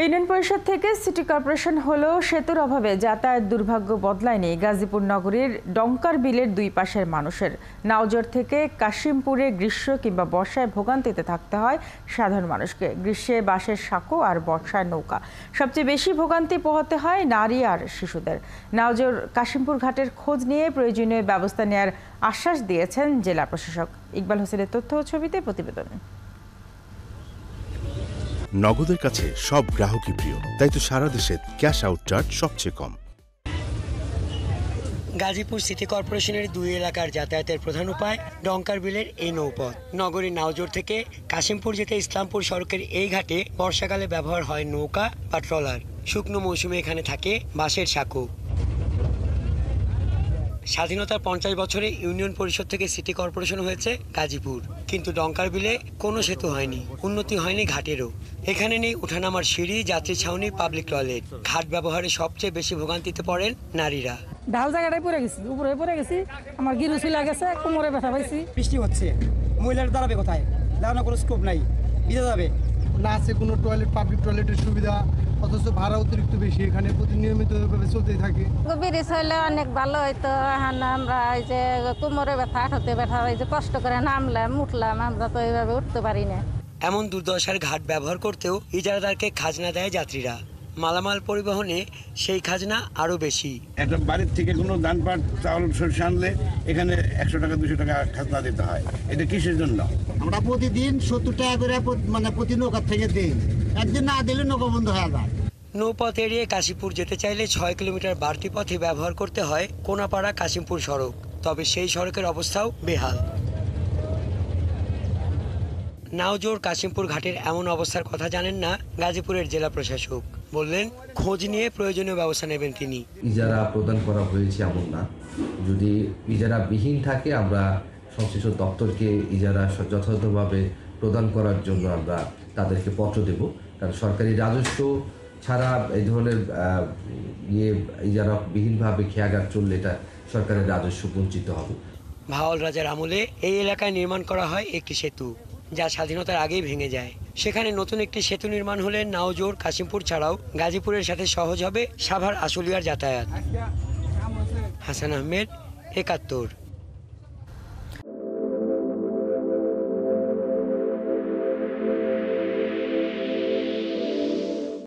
Union পরিষদ থেকে city corporation হলেও সেতুর অভাবে যাতায়াত দুর্ভাগ্য বদলায়নি গাজীপুর নগরীর ডঙ্কার বিলের দুই পাশের মানুষের। নাওজর থেকে কাশিমপুরে গ্রীষ্ম কিংবা বর্ষায় ভোগান্তিতে থাকতে হয় সাধারণ মানুষকে। গ্রীষ্মে বাঁশের সাঁকো আর বর্ষায় নৌকা। সবচেয়ে বেশি ভোগান্তি পোহাতে হয় নারী আর শিশুদের। নাওজর কাশিমপুর ঘাটের খোঁজ নিয়ে প্রয়োজনীয় ব্যবস্থা নেওয়ার আশ্বাস দিয়েছেন জেলা প্রশাসক। ইকবাল হোসেনের তথ্য ও ছবিতে প্রতিবেদন। নগদের কাছে সব গ্রাহকই প্রিয়, তাই তো সারা দেশে ক্যাশ আউট চার্জ সবচেয়ে কম। গাজীপুর সিটি কর্পোরেশনের দুই এলাকার যাতায়াতের প্রধান উপায় ডঙ্কার বিলের এই নৌপথ। নগরীর নাওজোর থেকে কাশিমপুর যেতে ইসলামপুর সড়কের এই ঘাটে বর্ষাকালে ব্যবহার হয় নৌকা বা ট্রলার। শুকনো মৌসুমে এখানে থাকে বাঁশের সাঁকো। স্বাধীনতার 50 বছরে ইউনিয়ন পরিষদ থেকে সিটি কর্পোরেশন হয়েছে গাজীপুর, কিন্তু ডঙ্কার বিলে কোনো সেতু হয়নি, উন্নতি হয়নি ঘাটেরও। এখানে নেই ওঠানামার সিঁড়ি, যাত্রী ছাউনি, পাবলিক টয়লেট। ঘাট ব্যবহারে সবচেয়ে বেশি ভোগান্তিতে পড়েন নারীরা। ঢাল জায়গাটায় পড়ে গেছি, উপরে পড়ে গেছি, আমার গিরুসি লাগেছে, কোমরে ব্যথা পাইছি। বৃষ্টি হচ্ছে, মহিলারা দাঁড়াবে কোথায়? দাঁড়ানোর কোনো স্কোপ নাই, ভিজে যাবে। না আছে কোনো টয়লেট, পাবলিক টয়লেটের সুবিধা, অথচ ভাড়া অতিরিক্ত বেশি। এখানে প্রতিনিয়মিতভাবে চলতেই থাকে। ব্রিজ হইলে অনেক ভালো হইতো। আমরা এই যে কোমরে ব্যথা, হাঁটতে ব্যথা, এই যে কষ্ট করে নামলাম উঠলাম, আমরা তো এইভাবে উঠতে পারি না। এমন দুর্দশার ঘাট ব্যবহার করতেও ইজারাদারকে খাজনা দেয় যাত্রীরা। মালামাল পরিবহনে সেই খাজনা আরো বেশি। একটা বাড়ির থেকে কোনো ধানপাট চাউল সরষে আনলে এখানে 100 টাকা 200 টাকা খাজনা দিতে হয়। এটা কিসের জন্য? আমরা প্রতিদিন 70 টাকা করে প্রতি নৌকার থেকে দিই। একদিন না দিলে নৌকা বন্ধ হয়ে যায়। নৌপথ এড়িয়ে কাশীপুর যেতে চাইলে 6 কিলোমিটার বাড়তি পথে ব্যবহার করতে হয় কোনাপাড়া কাশিমপুর সড়ক। তবে সেই সড়কের অবস্থাও বেহাল। নাওজোর কাশিমপুর ঘাটের এমন অবস্থার কথা জানেন না গাজীপুরের জেলা প্রশাসক। বললেন খোঁজ নিয়ে প্রয়োজনীয় ব্যবস্থা নেবেন তিনি। ইজারা প্রদান করা হয়েছে এমন না, যদি ইজারা বিহীন থাকে আমরা সংশ্লিষ্ট দপ্তরকে ইজারা যথাযথভাবে প্রদান করার জন্য আমরা তাদেরকে পত্র দেব। কারণ সরকারি রাজস্ব ছাড়া এই ধরনের ইজারা বিহীনভাবে খেয়াঘাট চললে এটা সরকারের রাজস্ব বঞ্চিত হবে। ভাওয়াল রাজার আমলে এই এলাকায় নির্মাণ করা হয় একটি সেতু, যা স্বাধীনতার আগেই ভেঙে যায়। সেখানে নতুন একটি সেতু নির্মাণ হলে নাওজোর কাশিমপুর ছাড়াও গাজীপুরের সাথে সহজ হবে সাভার আশুলিয়ার যাতায়াত। হাসান আহমেদ, ৭১।